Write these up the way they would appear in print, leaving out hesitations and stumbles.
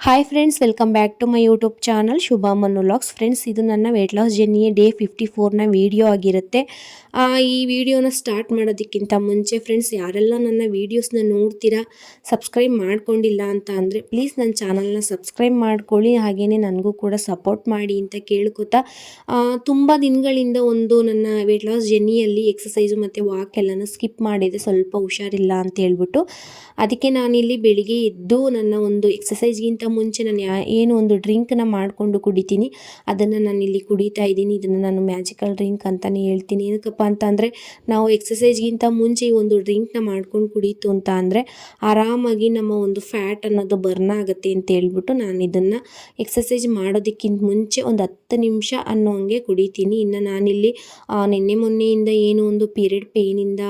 Hi friends, welcome back to my YouTube channel Shubha Manu vlogs. Friends, ಇದು ನನ್ನ weight loss ಜರ್ನಿಯ day 54ನ video ಆಗಿರುತ್ತೆ. ಈ ವಿಡಿಯೋನ ಸ್ಟಾರ್ಟ್ ಮಾಡೋದಕ್ಕಿಂತ ಮುಂಚೆ ಫ್ರೆಂಡ್ಸ್, ಯಾರೆಲ್ಲ ನನ್ನ ವೀಡಿಯೋಸ್ನ ನೋಡ್ತೀರಾ, ಸಬ್ಸ್ಕ್ರೈಬ್ ಮಾಡ್ಕೊಂಡಿಲ್ಲ ಅಂತ ಅಂದರೆ ಪ್ಲೀಸ್ ನನ್ನ ಚಾನಲ್ನ ಸಬ್ಸ್ಕ್ರೈಬ್ ಮಾಡ್ಕೊಳ್ಳಿ. ಹಾಗೆಯೇ ನನಗೂ ಕೂಡ ಸಪೋರ್ಟ್ ಮಾಡಿ ಅಂತ ಕೇಳ್ಕೊತಾ, ತುಂಬ ದಿನಗಳಿಂದ ಒಂದು ನನ್ನ ವೆಯ್ಟ್ ಲಾಸ್ ಜರ್ನಿಯಲ್ಲಿ ಎಕ್ಸಸೈಸು ಮತ್ತು ವಾಕ್ ಎಲ್ಲನೂ ಸ್ಕಿಪ್ ಮಾಡಿದೆ, ಸ್ವಲ್ಪ ಹುಷಾರಿಲ್ಲ ಅಂತ ಹೇಳ್ಬಿಟ್ಟು. ಅದಕ್ಕೆ ನಾನಿಲ್ಲಿ ಬೆಳಿಗ್ಗೆ ಎದ್ದು ನನ್ನ ಒಂದು ಎಕ್ಸಸೈಸ್ಗಿಂತ ಮುಂಚೆ ನಾನು ಏನು ಒಂದು ಡ್ರಿಂಕ್ನ ಮಾಡಿಕೊಂಡು ಕುಡಿತೀನಿ, ಅದನ್ನು ನಾನಿಲ್ಲಿ ಕುಡಿತಾ ಇದ್ದೀನಿ. ಇದನ್ನು ನಾನು ಮ್ಯಾಜಿಕಲ್ ಡ್ರಿಂಕ್ ಅಂತಲೇ ಹೇಳ್ತೀನಿ. ಏನಕ್ಕಪ್ಪ ಅಂತ ಅಂದರೆ, ನಾವು ಎಕ್ಸಸೈಸ್ಗಿಂತ ಮುಂಚೆ ಈ ಒಂದು ಡ್ರಿಂಕ್ನ ಮಾಡ್ಕೊಂಡು ಕುಡೀತು ಅಂತ ಅಂದರೆ ಆರಾಮಾಗಿ ನಮ್ಮ ಒಂದು ಫ್ಯಾಟ್ ಅನ್ನೋದು ಬರ್ನ್ ಆಗುತ್ತೆ ಅಂತ ಹೇಳ್ಬಿಟ್ಟು ನಾನು ಇದನ್ನು ಎಕ್ಸಸೈಸ್ ಮಾಡೋದಕ್ಕಿಂತ ಮುಂಚೆ ಒಂದು 10 ನಿಮಿಷ ಅನ್ನೋ ಹಂಗೆ ಕುಡಿತೀನಿ. ಇನ್ನು ನಾನಿಲ್ಲಿ ನಿನ್ನೆ ಮೊನ್ನೆಯಿಂದ ಏನು ಒಂದು ಪೀರಿಯಡ್ ಪೇಯ್ನಿಂದ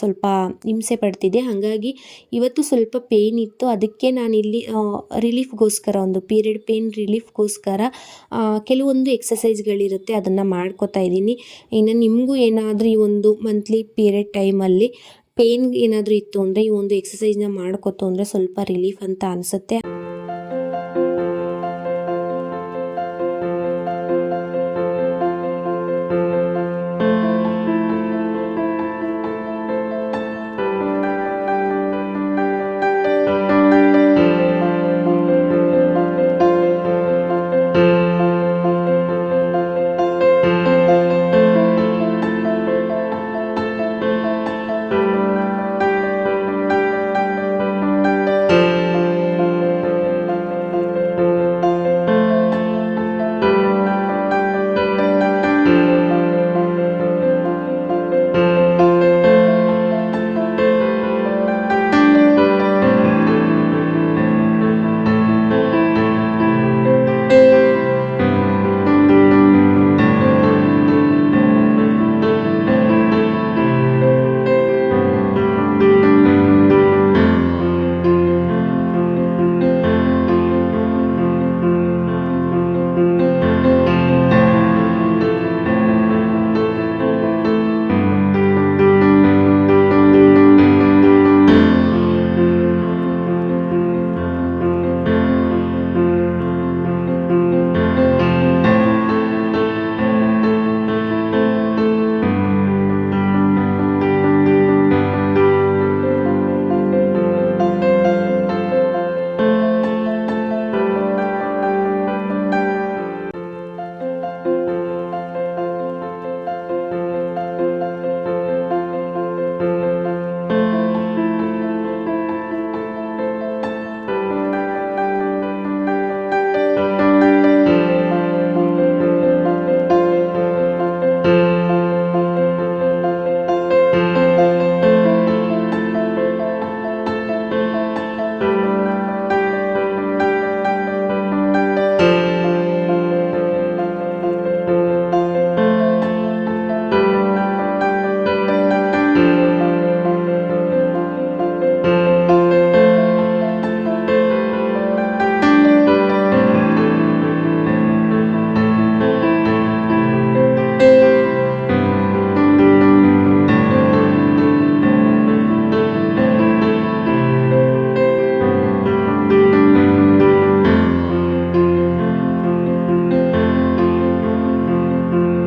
ಸ್ವಲ್ಪ ಹಿಂಸೆ ಪಡ್ತಿದ್ದೆ, ಹಾಗಾಗಿ ಇವತ್ತು ಸ್ವಲ್ಪ ಪೇಯ್ನ್ ಇತ್ತು. ಅದಕ್ಕೆ ನಾನಿಲ್ಲಿ ರಿಲೀಫ್ಗೋಸ್ಕರ, ಒಂದು ಪೀರಿಯಡ್ ಪೇಯ್ನ್ ರಿಲೀಫ್ಗೋಸ್ಕರ ಕೆಲವೊಂದು ಎಕ್ಸಸೈಸ್ಗಳಿರುತ್ತೆ, ಅದನ್ನು ಮಾಡ್ಕೋತಾ ಇದ್ದೀನಿ. ಇನ್ನು ನಿಮಗೂ ಏನಾದರೂ ಈ ಒಂದು ಮಂತ್ಲಿ ಪೀರಿಯಡ್ ಟೈಮಲ್ಲಿ ಪೇಯ್ನ್ ಏನಾದರೂ ಇತ್ತು ಅಂದರೆ ಈ ಒಂದು ಎಕ್ಸಸೈಸ್ನ ಮಾಡ್ಕೋತು ಅಂದರೆ ಸ್ವಲ್ಪ ರಿಲೀಫ್ ಅಂತ ಅನಿಸುತ್ತೆ.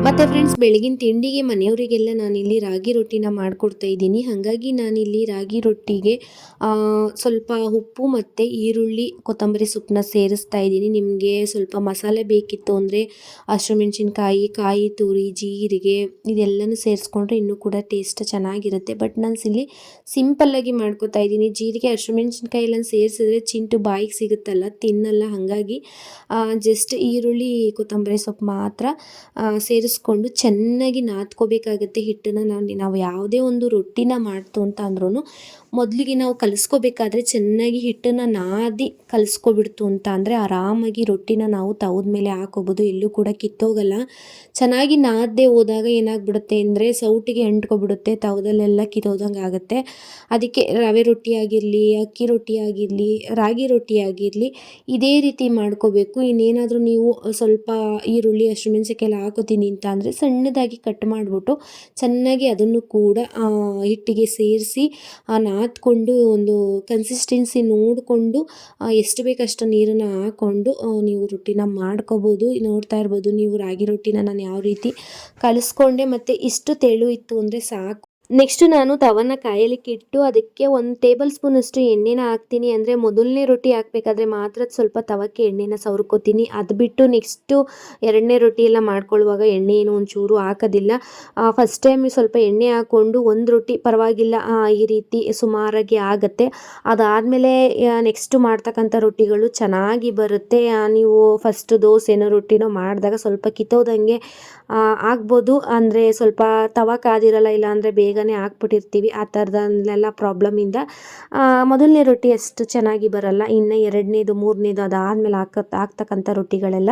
ಮತ್ತು ಫ್ರೆಂಡ್ಸ್, ಬೆಳಗಿನ ತಿಂಡಿಗೆ ಮನೆಯವರಿಗೆಲ್ಲ ನಾನಿಲ್ಲಿ ರಾಗಿ ರೊಟ್ಟಿನ ಮಾಡಿಕೊಡ್ತಾ ಇದ್ದೀನಿ. ಹಾಗಾಗಿ ನಾನಿಲ್ಲಿ ರಾಗಿ ರೊಟ್ಟಿಗೆ ಸ್ವಲ್ಪ ಉಪ್ಪು ಮತ್ತು ಈರುಳ್ಳಿ, ಕೊತ್ತಂಬರಿ ಸೊಪ್ಪನ್ನ ಸೇರಿಸ್ತಾ ಇದ್ದೀನಿ. ನಿಮಗೆ ಸ್ವಲ್ಪ ಮಸಾಲೆ ಬೇಕಿತ್ತು ಅಂದರೆ ಹಸಿಮೆಣ್ಸಿನ್ಕಾಯಿ, ಕಾಯಿ ತುರಿ, ಜೀರಿಗೆ ಇದೆಲ್ಲನೂ ಸೇರಿಸ್ಕೊಂಡ್ರೆ ಇನ್ನೂ ಕೂಡ ಟೇಸ್ಟ್ ಚೆನ್ನಾಗಿರುತ್ತೆ. ಬಟ್ ನಾನು ಇಲ್ಲಿ ಸಿಂಪಲ್ಲಾಗಿ ಮಾಡ್ಕೋತಾ ಇದ್ದೀನಿ. ಜೀರಿಗೆ, ಹಸಿಮೆಣ್ಸಿನ್ಕಾಯಿ ಎಲ್ಲ ಸೇರಿಸಿದ್ರೆ ಚಿಂಟು ಬಾಯಿಗೆ ಸಿಗುತ್ತಲ್ಲ, ತಿನ್ನಲ್ಲ. ಹಾಗಾಗಿ ಜಸ್ಟ್ ಈರುಳ್ಳಿ, ಕೊತ್ತಂಬರಿ ಸೊಪ್ಪು ಮಾತ್ರ ಸೇರಿಸ್ಕೊಂಡು ಚೆನ್ನಾಗಿ ನಾದ್ಕೋಬೇಕಾಗತ್ತೆ ಹಿಟ್ಟನ್ನು. ನಾವು ಯಾವುದೇ ಒಂದು ರೊಟ್ಟಿನ ಮಾಡ್ತು ಅಂತ ಅಂದ್ರೂ ಮೊದಲಿಗೆ ನಾವು ಕಲಿಸ್ಕೋಬೇಕಾದ್ರೆ ಚೆನ್ನಾಗಿ ಹಿಟ್ಟನ್ನು ನಾದಿ ಕಲಿಸ್ಕೊಬಿಡ್ತು ಅಂತ ಅಂದರೆ ಆರಾಮಾಗಿ ರೊಟ್ಟಿನ ನಾವು ತವದ ಮೇಲೆ ಹಾಕೋಬೋದು, ಎಲ್ಲೂ ಕೂಡ ಕಿತ್ತೋಗಲ್ಲ. ಚೆನ್ನಾಗಿ ನಾದದೆ ಹೋದಾಗ ಏನಾಗ್ಬಿಡುತ್ತೆ ಅಂದರೆ ಸೌಟಿಗೆ ಅಂಟ್ಕೊಬಿಡುತ್ತೆ, ತವದಲ್ಲೆಲ್ಲ ಕಿತ್ತೋದಂಗೆ ಆಗುತ್ತೆ. ಅದಕ್ಕೆ ರವೆ ರೊಟ್ಟಿ ಆಗಿರಲಿ, ಅಕ್ಕಿ ರೊಟ್ಟಿ ಆಗಿರಲಿ, ರಾಗಿ ರೊಟ್ಟಿ ಆಗಿರಲಿ, ಇದೇ ರೀತಿ ಮಾಡ್ಕೋಬೇಕು. ಇನ್ನೇನಾದರೂ ನೀವು ಸ್ವಲ್ಪ ಈರುಳ್ಳಿ, ಹಸಿಮೆಣಸಿನ್ಕಾಯಿ ಎಲ್ಲ ಹಾಕೋತೀನಿ ಅಂತ ಅಂದರೆ ಸಣ್ಣದಾಗಿ ಕಟ್ ಮಾಡಿಬಿಟ್ಟು ಚೆನ್ನಾಗಿ ಅದನ್ನು ಕೂಡ ಹಿಟ್ಟಿಗೆ ಸೇರಿಸಿ ನಾದ್ಕೊಂಡು ಒಂದು ಕನ್ಸಿಸ್ಟೆನ್ಸಿ ನೋಡಿಕೊಂಡು ಎಷ್ಟು ಬೇಕಷ್ಟು ನೀರನ್ನು ಹಾಕ್ಕೊಂಡು ನೀವು ರೊಟ್ಟಿನ ಮಾಡ್ಕೋಬೋದು. ನೋಡ್ತಾ ಇರ್ಬೋದು ನೀವು ರಾಗಿ ರೊಟ್ಟಿನ ನಾನು ಯಾವ ರೀತಿ ಕಲಿಸ್ಕೊಂಡೆ, ಮತ್ತು ಇಷ್ಟು ತೆಳು ಇತ್ತು ಅಂದರೆ ಸಾಕು. ನೆಕ್ಸ್ಟು ನಾನು ತವನ ಕಾಯಲಿಕ್ಕೆ ಇಟ್ಟು ಅದಕ್ಕೆ 1 ಟೇಬಲ್ ಸ್ಪೂನಷ್ಟು ಎಣ್ಣೆನ ಹಾಕ್ತೀನಿ. ಅಂದರೆ ಮೊದಲನೇ ರೊಟ್ಟಿ ಹಾಕಬೇಕಾದ್ರೆ ಮಾತ್ರ ಸ್ವಲ್ಪ ತವಕ್ಕೆ ಎಣ್ಣೆನ ಸವರ್ಕೋತೀನಿ. ಅದು ಬಿಟ್ಟು ನೆಕ್ಸ್ಟು 2ನೇ ರೊಟ್ಟಿ ಎಲ್ಲ ಮಾಡ್ಕೊಳ್ಳುವಾಗ ಎಣ್ಣೆ ಏನು ಒಂಚೂರು ಹಾಕೋದಿಲ್ಲ. ಫಸ್ಟ್ ಟೈಮ್ ಸ್ವಲ್ಪ ಎಣ್ಣೆ ಹಾಕ್ಕೊಂಡು ಒಂದು ರೊಟ್ಟಿ ಪರವಾಗಿಲ್ಲ ಈ ರೀತಿ ಸುಮಾರಾಗಿ ಆಗುತ್ತೆ. ಅದಾದಮೇಲೆ ನೆಕ್ಸ್ಟು ಮಾಡ್ತಕ್ಕಂಥ ರೊಟ್ಟಿಗಳು ಚೆನ್ನಾಗಿ ಬರುತ್ತೆ. ನೀವು ಫಸ್ಟು ದೋಸೆನೋ ರೊಟ್ಟಿನೋ ಮಾಡಿದಾಗ ಸ್ವಲ್ಪ ಕಿತ್ತೋದಂಗೆ ಆಗ್ಬೋದು. ಅಂದರೆ ಸ್ವಲ್ಪ ತವ ಕಾದಿರಲ್ಲ, ಇಲ್ಲ ಅಂದರೆ ಬೇಗನೆ ಹಾಕ್ಬಿಟ್ಟಿರ್ತೀವಿ. ಆ ಥರದಲ್ಲೆಲ್ಲ ಪ್ರಾಬ್ಲಮಿಂದ ಮೊದಲನೇ ರೊಟ್ಟಿ ಅಷ್ಟು ಚೆನ್ನಾಗಿ ಬರಲ್ಲ. ಇನ್ನು 2ನೇದು 3ನೇದು ಅದಾದಮೇಲೆ ಹಾಕ್ತಕ್ಕಂಥ ರೊಟ್ಟಿಗಳೆಲ್ಲ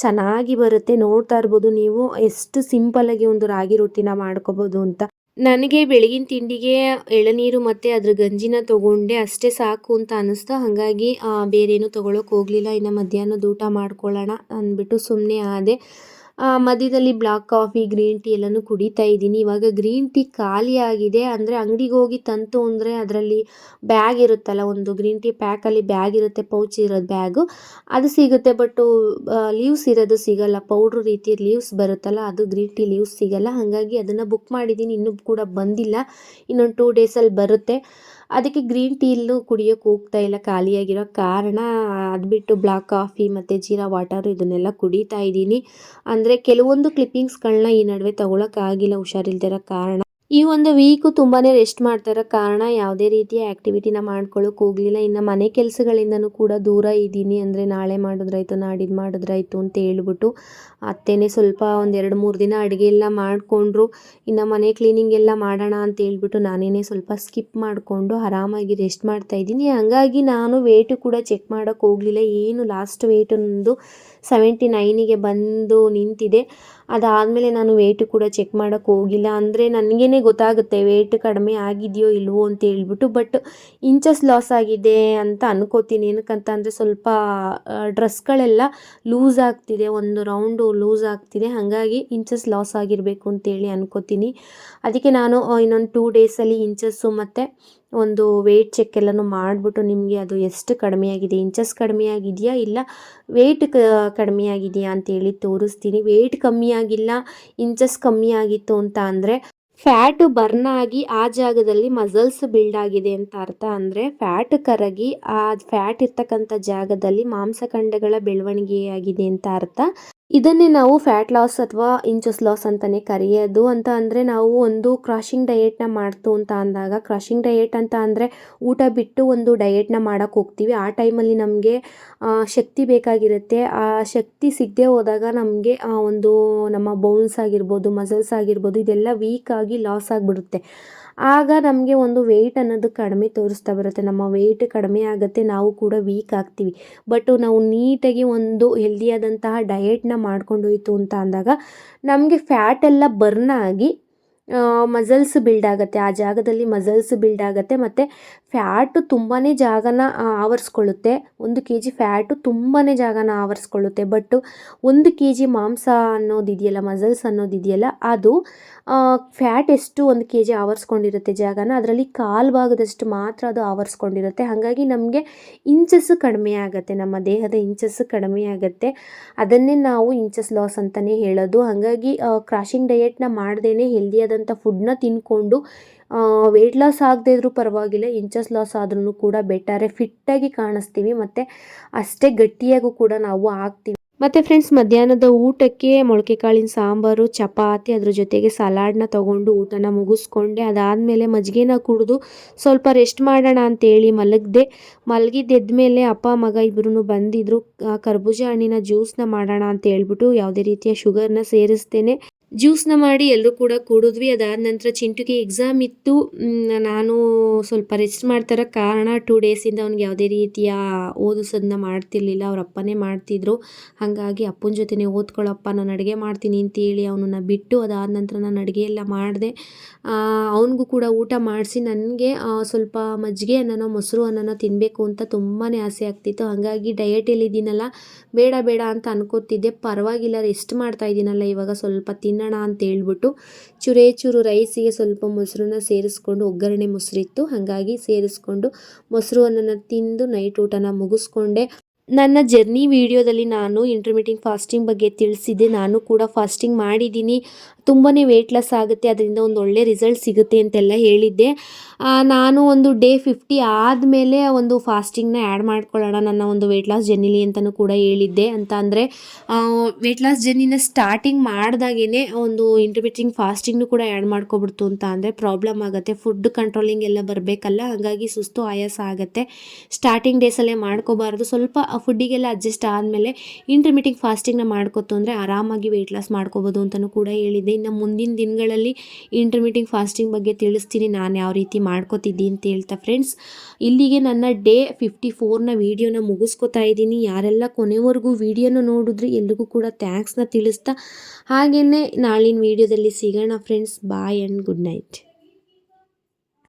ಚೆನ್ನಾಗಿ ಬರುತ್ತೆ. ನೋಡ್ತಾ ಇರ್ಬೋದು ನೀವು ಎಷ್ಟು ಸಿಂಪಲ್ಲಾಗಿ ಒಂದು ರಾಗಿ ರೊಟ್ಟಿನ ಮಾಡ್ಕೋಬೋದು ಅಂತ. ನನಗೆ ಬೆಳಗಿನ ತಿಂಡಿಗೆ ಎಳನೀರು ಮತ್ತು ಅದ್ರ ಗಂಜಿನ ತೊಗೊಂಡೆ, ಅಷ್ಟೇ ಸಾಕು ಅಂತ ಅನ್ನಿಸ್ತು. ಹಾಗಾಗಿ ಬೇರೇನು ತೊಗೊಳಕ್ಕೆ ಹೋಗಲಿಲ್ಲ. ಇನ್ನು ಮಧ್ಯಾಹ್ನದ ಊಟ ಮಾಡ್ಕೊಳ್ಳೋಣ ಅಂದ್ಬಿಟ್ಟು ಸುಮ್ಮನೆ ಆದೆ. ಮಧ್ಯದಲ್ಲಿ ಬ್ಲಾಕ್ ಕಾಫಿ, ಗ್ರೀನ್ ಟೀ ಎಲ್ಲನೂ ಕುಡಿತಾ ಇದ್ದೀನಿ. ಇವಾಗ ಗ್ರೀನ್ ಟೀ ಖಾಲಿ ಆಗಿದೆ. ಅಂದರೆ ಅಂಗಡಿಗೆ ಹೋಗಿ ತಂತು ಅಂದರೆ ಅದರಲ್ಲಿ ಬ್ಯಾಗ್ ಇರುತ್ತಲ್ಲ, ಒಂದು ಗ್ರೀನ್ ಟೀ ಪ್ಯಾಕಲ್ಲಿ ಬ್ಯಾಗ್ ಇರುತ್ತೆ, ಪೌಚ್ ಇರೋದು ಬ್ಯಾಗು, ಅದು ಸಿಗುತ್ತೆ. ಬಟ್ಟು ಲೀವ್ಸ್ ಇರೋದು ಸಿಗಲ್ಲ. ಪೌಡ್ರ್ ರೀತಿ ಲೀವ್ಸ್ ಬರುತ್ತಲ್ಲ, ಅದು ಗ್ರೀನ್ ಟೀ ಲೀವ್ಸ್ ಸಿಗಲ್ಲ. ಹಾಗಾಗಿ ಅದನ್ನು ಬುಕ್ ಮಾಡಿದ್ದೀನಿ, ಇನ್ನೂ ಕೂಡ ಬಂದಿಲ್ಲ. ಇನ್ನೊಂದು 2 ಡೇಸಲ್ಲಿ ಬರುತ್ತೆ. ಅದಕ್ಕೆ ಗ್ರೀನ್ ಟೀಲ್ಲೂ ಕುಡಿಯೋಕ್ಕೆ ಹೋಗ್ತಾ ಇಲ್ಲ, ಖಾಲಿಯಾಗಿರೋ ಕಾರಣ. ಅದು ಬಿಟ್ಟು ಬ್ಲಾಕ್ ಕಾಫಿ ಮತ್ತು ಜೀರಾ ವಾಟರು ಇದನ್ನೆಲ್ಲ ಕುಡಿತಾ ಇದ್ದೀನಿ. ಅಂದರೆ ಕೆಲವೊಂದು ಕ್ಲಿಪ್ಪಿಂಗ್ಸ್ಗಳನ್ನ ಈ ನಡುವೆ ತೊಗೊಳಕ್ಕಾಗಿಲ್ಲ ಹುಷಾರಿಲ್ದಿರೋ ಕಾರಣ. ಈ ಒಂದು ವೀಕು ತುಂಬಾ ರೆಸ್ಟ್ ಮಾಡ್ತಾ ಇರೋ ಕಾರಣ ಯಾವುದೇ ರೀತಿಯ ಆ್ಯಕ್ಟಿವಿಟಿನ ಮಾಡ್ಕೊಳ್ಳೋಕೆ ಹೋಗಲಿಲ್ಲ. ಇನ್ನು ಮನೆ ಕೆಲಸಗಳಿಂದನೂ ಕೂಡ ದೂರ ಇದ್ದೀನಿ. ಅಂದರೆ ನಾಳೆ ಮಾಡಿದ್ರಾಯ್ತು, ನಾಡಿದ್ದು ಮಾಡಿದ್ರಾಯ್ತು ಅಂತ ಹೇಳ್ಬಿಟ್ಟು ಅತ್ತೇನೆ ಸ್ವಲ್ಪ ಒಂದು 2-3 ದಿನ ಅಡುಗೆ ಎಲ್ಲ ಮಾಡಿಕೊಂಡ್ರು. ಇನ್ನು ಮನೆ ಕ್ಲೀನಿಂಗ್ ಎಲ್ಲ ಮಾಡೋಣ ಅಂತ ಹೇಳ್ಬಿಟ್ಟು ನಾನೇ ಸ್ವಲ್ಪ ಸ್ಕಿಪ್ ಮಾಡಿಕೊಂಡು ಆರಾಮಾಗಿ ರೆಸ್ಟ್ ಮಾಡ್ತಾಯಿದ್ದೀನಿ. ಹಾಗಾಗಿ ನಾನು ವೇಟು ಕೂಡ ಚೆಕ್ ಮಾಡೋಕ್ಕೆ ಹೋಗಲಿಲ್ಲ. ಏನು ಲಾಸ್ಟ್ ವೇಟ್ ಒಂದು 79ಗೆ ಬಂದು ನಿಂತಿದೆ. ಅದಾದಮೇಲೆ ನಾನು ವೇಟು ಕೂಡ ಚೆಕ್ ಮಾಡೋಕ್ಕೆ ಹೋಗಿಲ್ಲ. ಅಂದರೆ ನನಗೇ ಗೊತ್ತಾಗುತ್ತೆ ವೇಟ್ ಕಡಿಮೆ ಆಗಿದೆಯೋ ಇಲ್ವೋ ಅಂತ ಹೇಳ್ಬಿಟ್ಟು. ಬಟ್ ಇಂಚಸ್ ಲಾಸ್ ಆಗಿದೆ ಅಂತ ಅನ್ಕೋತೀನಿ. ಏನಕ್ಕಂತ ಅಂದರೆ ಸ್ವಲ್ಪ ಡ್ರೆಸ್ಗಳೆಲ್ಲ ಲೂಸ್ ಆಗ್ತಿದೆ, ಒಂದು ರೌಂಡು ಲೂಸ್ ಆಗ್ತಿದೆ. ಹಾಗಾಗಿ ಇಂಚಸ್ ಲಾಸ್ ಆಗಿರಬೇಕು ಅಂತೇಳಿ ಅನ್ಕೋತೀನಿ. ಅದಕ್ಕೆ ನಾನು ಇನ್ನೊಂದು 2 ಡೇಸಲ್ಲಿ ಇಂಚಸ್ಸು ಮತ್ತು ಒಂದು ವೆಯ್ಟ್ ಚೆಕ್ ಎಲ್ಲನೂ ಮಾಡಿಬಿಟ್ಟು ನಿಮಗೆ ಅದು ಎಷ್ಟು ಕಡಿಮೆ ಆಗಿದೆ, ಇಂಚಸ್ ಕಡಿಮೆ ಆಗಿದೆಯಾ ಇಲ್ಲ ವೆಯ್ಟ್ ಕಡಿಮೆ ಆಗಿದೆಯಾ ಅಂತೇಳಿ ತೋರಿಸ್ತೀನಿ. ವೆಯ್ಟ್ ಕಮ್ಮಿ ಆಗಿಲ್ಲ, ಇಂಚಸ್ ಕಮ್ಮಿ ಆಗಿತ್ತು ಅಂತ ಅಂದರೆ ಫ್ಯಾಟು ಬರ್ನ್ ಆಗಿ ಆ ಜಾಗದಲ್ಲಿ ಮಸಲ್ಸ್ ಬಿಲ್ಡ್ ಆಗಿದೆ ಅಂತ ಅರ್ಥ. ಅಂದರೆ ಫ್ಯಾಟ್ ಕರಗಿ ಆ ಫ್ಯಾಟ್ ಇರ್ತಕ್ಕಂಥ ಜಾಗದಲ್ಲಿ ಮಾಂಸಖಂಡಗಳ ಬೆಳವಣಿಗೆಯಾಗಿದೆ ಅಂತ ಅರ್ಥ. ಇದನ್ನೇ ನಾವು ಫ್ಯಾಟ್ ಲಾಸ್ ಅಥವಾ ಇಂಚಸ್ ಲಾಸ್ ಅಂತಲೇ ಕರೆಯೋದು. ಅಂತ ಅಂದರೆ ನಾವು ಒಂದು ಕ್ರಾಶಿಂಗ್ ಡಯೆಟ್ನ ಮಾಡ್ತು ಅಂತ ಅಂದಾಗ, ಕ್ರಾಶಿಂಗ್ ಡಯೆಟ್ ಅಂತ ಅಂದರೆ ಊಟ ಬಿಟ್ಟು ಒಂದು ಡಯೆಟ್ನ ಮಾಡೋಕ್ಕೆ ಹೋಗ್ತೀವಿ. ಆ ಟೈಮಲ್ಲಿ ನಮಗೆ ಶಕ್ತಿ ಬೇಕಾಗಿರುತ್ತೆ. ಆ ಶಕ್ತಿ ಸಿಗದೆ ಹೋದಾಗ ನಮಗೆ ಒಂದು ನಮ್ಮ ಬೋನ್ಸ್ ಆಗಿರ್ಬೋದು, ಮಸಲ್ಸ್ ಆಗಿರ್ಬೋದು, ಇದೆಲ್ಲ ವೀಕ್ ಆಗಿ ಲಾಸ್ ಆಗಿಬಿಡುತ್ತೆ. ಆಗ ನಮಗೆ ಒಂದು ವೆಯ್ಟ್ ಅನ್ನೋದು ಕಡಿಮೆ ತೋರಿಸ್ತಾ ಬರುತ್ತೆ. ನಮ್ಮ ವೆಯ್ಟ್ ಕಡಿಮೆ ಆಗುತ್ತೆ, ನಾವು ಕೂಡ ವೀಕ್ ಆಗ್ತೀವಿ. ಬಟ್ ನಾವು ನೀಟಾಗಿ ಒಂದು ಹೆಲ್ದಿಯಾದಂತಹ ಡಯೆಟ್ನ ಮಾಡ್ಕೊಂಡೋಯ್ತು ಅಂತ ಅಂದಾಗ ನಮಗೆ ಫ್ಯಾಟ್ ಎಲ್ಲ ಬರ್ನ್ ಆಗಿ ಮಸಲ್ಸ್ ಬಿಲ್ಡ್ ಆಗುತ್ತೆ. ಆ ಜಾಗದಲ್ಲಿ ಮಸಲ್ಸ್ ಬಿಲ್ಡ್ ಆಗುತ್ತೆ. ಮತ್ತು ಫ್ಯಾಟು ತುಂಬಾ ಜಾಗನ ಆವರಿಸ್ಕೊಳ್ಳುತ್ತೆ. 1 kg ಫ್ಯಾಟು ತುಂಬಾ ಜಾಗನ ಆವರಿಸ್ಕೊಳ್ಳುತ್ತೆ. ಬಟ್ಟು 1 kg ಮಾಂಸ ಅನ್ನೋದಿದೆಯಲ್ಲ, ಮಸಲ್ಸ್ ಅನ್ನೋದಿದೆಯಲ್ಲ, ಅದು ಫ್ಯಾಟ್ ಎಷ್ಟು 1 kg ಆವರಿಸ್ಕೊಂಡಿರುತ್ತೆ ಜಾಗನ, ಅದರಲ್ಲಿ 1/4 ಭಾಗದಷ್ಟು ಮಾತ್ರ ಅದು ಆವರಿಸ್ಕೊಂಡಿರುತ್ತೆ. ಹಾಗಾಗಿ ನಮಗೆ ಇಂಚಸ್ಸು ಕಡಿಮೆ ಆಗುತ್ತೆ, ನಮ್ಮ ದೇಹದ ಇಂಚಸ್ಸು ಕಡಿಮೆ ಆಗುತ್ತೆ. ಅದನ್ನೇ ನಾವು ಇಂಚಸ್ ಲಾಸ್ ಅಂತಲೇ ಹೇಳೋದು. ಹಾಗಾಗಿ ಕ್ರಾಶಿಂಗ್ ಡಯೆಟ್ನ ಮಾಡ್ದೇ ಹೆಲ್ದಿಯಾದಂಥ ಫುಡ್ನ ತಿನ್ಕೊಂಡು ವೆಯ್ಟ್ ಲಾಸ್ ಆಗದೇ ಇದ್ರೂ ಪರವಾಗಿಲ್ಲ, ಇಂಚಸ್ ಲಾಸ್ ಆದ್ರೂ ಕೂಡ ಬೆಟರೇ. ಫಿಟ್ಟಾಗಿ ಕಾಣಿಸ್ತೀವಿ ಮತ್ತು ಅಷ್ಟೇ ಗಟ್ಟಿಯಾಗೂ ಕೂಡ ನಾವು ಆಗ್ತೀವಿ. ಮತ್ತು ಫ್ರೆಂಡ್ಸ್, ಮಧ್ಯಾಹ್ನದ ಊಟಕ್ಕೆ ಮೊಳಕೆ ಕಾಳಿನ ಸಾಂಬಾರು, ಚಪಾತಿ, ಅದ್ರ ಜೊತೆಗೆ ಸಲಾಡ್ನ ತೊಗೊಂಡು ಊಟನ ಮುಗಿಸ್ಕೊಂಡೆ. ಅದಾದಮೇಲೆ ಮಜ್ಜಿಗೆನ ಕುಡಿದು ಸ್ವಲ್ಪ ರೆಸ್ಟ್ ಮಾಡೋಣ ಅಂತೇಳಿ ಮಲಗಿದ್ದೆದ್ಮೇಲೆ ಅಪ್ಪ ಮಗ ಇಬ್ಬರೂ ಬಂದಿದ್ದರು. ಕರ್ಬೂಜ ಹಣ್ಣಿನ ಜ್ಯೂಸ್ನ ಮಾಡೋಣ ಅಂತ ಹೇಳ್ಬಿಟ್ಟು ಯಾವುದೇ ರೀತಿಯ ಶುಗರ್ನ ಸೇರಿಸ್ತೇನೆ ಜ್ಯೂಸ್ನ ಮಾಡಿ ಎಲ್ಲರೂ ಕೂಡ ಕುಡಿದ್ವಿ. ಅದಾದ ನಂತರ ಚಿಂಟುಗೆ ಎಕ್ಸಾಮ್ ಇತ್ತು. ನಾನು ಸ್ವಲ್ಪ ರೆಸ್ಟ್ ಮಾಡ್ತಾರ ಕಾರಣ 2 ಡೇಸಿಂದ ಅವ್ನಿಗೆ ಯಾವುದೇ ರೀತಿಯ ಓದಿಸೋದನ್ನ ಮಾಡ್ತಿರ್ಲಿಲ್ಲ, ಅವ್ರ ಅಪ್ಪನೇ ಮಾಡ್ತಿದ್ರು. ಹಾಗಾಗಿ ಅಪ್ಪನ ಜೊತೆನೇ ಓದ್ಕೊಳ್ಳಪ್ಪ, ನಾನು ಅಡುಗೆ ಮಾಡ್ತೀನಿ ಅಂತೇಳಿ ಅವನನ್ನು ಬಿಟ್ಟು ಅದಾದ ನಂತರ ನಾನು ಅಡುಗೆ ಎಲ್ಲ ಮಾಡಿದೆ. ಅವನಿಗೂ ಕೂಡ ಊಟ ಮಾಡಿಸಿ ನನಗೆ ಸ್ವಲ್ಪ ಮಜ್ಜಿಗೆ ಅನ್ನನೋ ಮೊಸರು ಅನ್ನನೋ ತಿನ್ನಬೇಕು ಅಂತ ತುಂಬಾ ಆಸೆ ಆಗ್ತಿತ್ತು. ಹಾಗಾಗಿ ಡಯೆಟಲ್ಲಿದ್ದೀನಲ್ಲ, ಬೇಡ ಬೇಡ ಅಂತ ಅನ್ಕೋತಿದ್ದೆ. ಪರವಾಗಿಲ್ಲ, ರೆಸ್ಟ್ ಮಾಡ್ತಾ ಇದ್ದೀನಲ್ಲ, ಇವಾಗ ಸ್ವಲ್ಪ ತಿನ್ನೋಣ ಅಂತ ಹೇಳ್ಬಿಟ್ಟು ಚೂರು ರೈಸಿಗೆ ಸ್ವಲ್ಪ ಮೊಸರನ್ನ ಸೇರಿಸ್ಕೊಂಡು, ಒಗ್ಗರಣೆ ಮೊಸರಿತ್ತು ಹಾಗಾಗಿ ಸೇರಿಸ್ಕೊಂಡು ಮೊಸರು ಅನ್ನನ ತಿಂದು ನೈಟ್ ಊಟನ ಮುಗಿಸ್ಕೊಂಡೆ. ನನ್ನ ಜರ್ನಿ ವಿಡಿಯೋದಲ್ಲಿ ನಾನು ಇಂಟರ್ಮಿಟಿಂಗ್ ಫಾಸ್ಟಿಂಗ್ ಬಗ್ಗೆ ತಿಳಿಸಿದ್ದೆ. ನಾನು ಕೂಡ ಫಾಸ್ಟಿಂಗ್ ಮಾಡಿದ್ದೀನಿ, ತುಂಬಾ ವೆಯ್ಟ್ ಲಾಸ್ ಆಗುತ್ತೆ, ಅದರಿಂದ ಒಂದು ಒಳ್ಳೆ ರಿಸಲ್ಟ್ ಸಿಗುತ್ತೆ ಅಂತೆಲ್ಲ ಹೇಳಿದ್ದೆ. ನಾನು ಒಂದು ಡೇ 50 ಆದಮೇಲೆ ಒಂದು ಫಾಸ್ಟಿಂಗ್ನ ಆ್ಯಡ್ ಮಾಡ್ಕೊಳ್ಳೋಣ ನನ್ನ ಒಂದು ವೆಯ್ಟ್ ಲಾಸ್ ಜರ್ನಿಲಿ ಅಂತಲೂ ಕೂಡ ಹೇಳಿದ್ದೆ. ಅಂತ ಅಂದರೆ ವೆಯ್ಟ್ ಲಾಸ್ ಜರ್ನಿನ ಸ್ಟಾರ್ಟಿಂಗ್ ಮಾಡಿದಾಗೇ ಒಂದು ಇಂಟರ್ಮಿಟಿಂಗ್ ಫಾಸ್ಟಿಂಗ್ನು ಕೂಡ ಆ್ಯಡ್ ಮಾಡ್ಕೊಬಿಡ್ತು ಅಂತ ಅಂದರೆ ಪ್ರಾಬ್ಲಮ್ ಆಗುತ್ತೆ. ಫುಡ್ ಕಂಟ್ರೋಲಿಂಗ್ ಎಲ್ಲ ಬರಬೇಕಲ್ಲ, ಹಾಗಾಗಿ ಸುಸ್ತು ಆಯಾಸ ಆಗುತ್ತೆ. ಸ್ಟಾರ್ಟಿಂಗ್ ಡೇಸಲ್ಲೇ ಮಾಡ್ಕೋಬಾರ್ದು. ಸ್ವಲ್ಪ ಫುಡ್ಡಿಗೆಲ್ಲ ಅಡ್ಜಸ್ಟ್ ಆದಮೇಲೆ ಇಂಟರ್ಮಿಟಿಂಗ್ ಫಾಸ್ಟಿಂಗ್ನ ಮಾಡ್ಕೊತು ಅಂದರೆ ಆರಾಮಾಗಿ ವೆಯ್ಟ್ ಲಾಸ್ ಮಾಡ್ಕೋಬೋದು ಅಂತಲೂ ಕೂಡ ಹೇಳಿದ್ದೆ. ಇನ್ನು ಮುಂದಿನ ದಿನಗಳಲ್ಲಿ ಇಂಟರ್ಮಿಟಿಂಗ್ ಫಾಸ್ಟಿಂಗ್ ಬಗ್ಗೆ ತಿಳಿಸ್ತೀನಿ ನಾನು ಯಾವ ರೀತಿ ಮಾಡ್ಕೋತಿದ್ದೀನಿ ಅಂತ ಹೇಳ್ತಾ ಫ್ರೆಂಡ್ಸ್, ಇಲ್ಲಿಗೆ ನನ್ನ ಡೇ 54ನ ವೀಡಿಯೋನ ಮುಗಿಸ್ಕೊತಾ ಇದ್ದೀನಿ. ಯಾರೆಲ್ಲ ಕೊನೆವರೆಗೂ ವೀಡಿಯೋನ ನೋಡಿದ್ರಿ ಎಲ್ರಿಗೂ ಕೂಡ ಥ್ಯಾಂಕ್ಸ್ನ ತಿಳಿಸ್ತಾ, ಹಾಗೆಯೇ ನಾಳಿನ ವೀಡಿಯೋದಲ್ಲಿ ಸಿಗೋಣ friends. Bye and good night.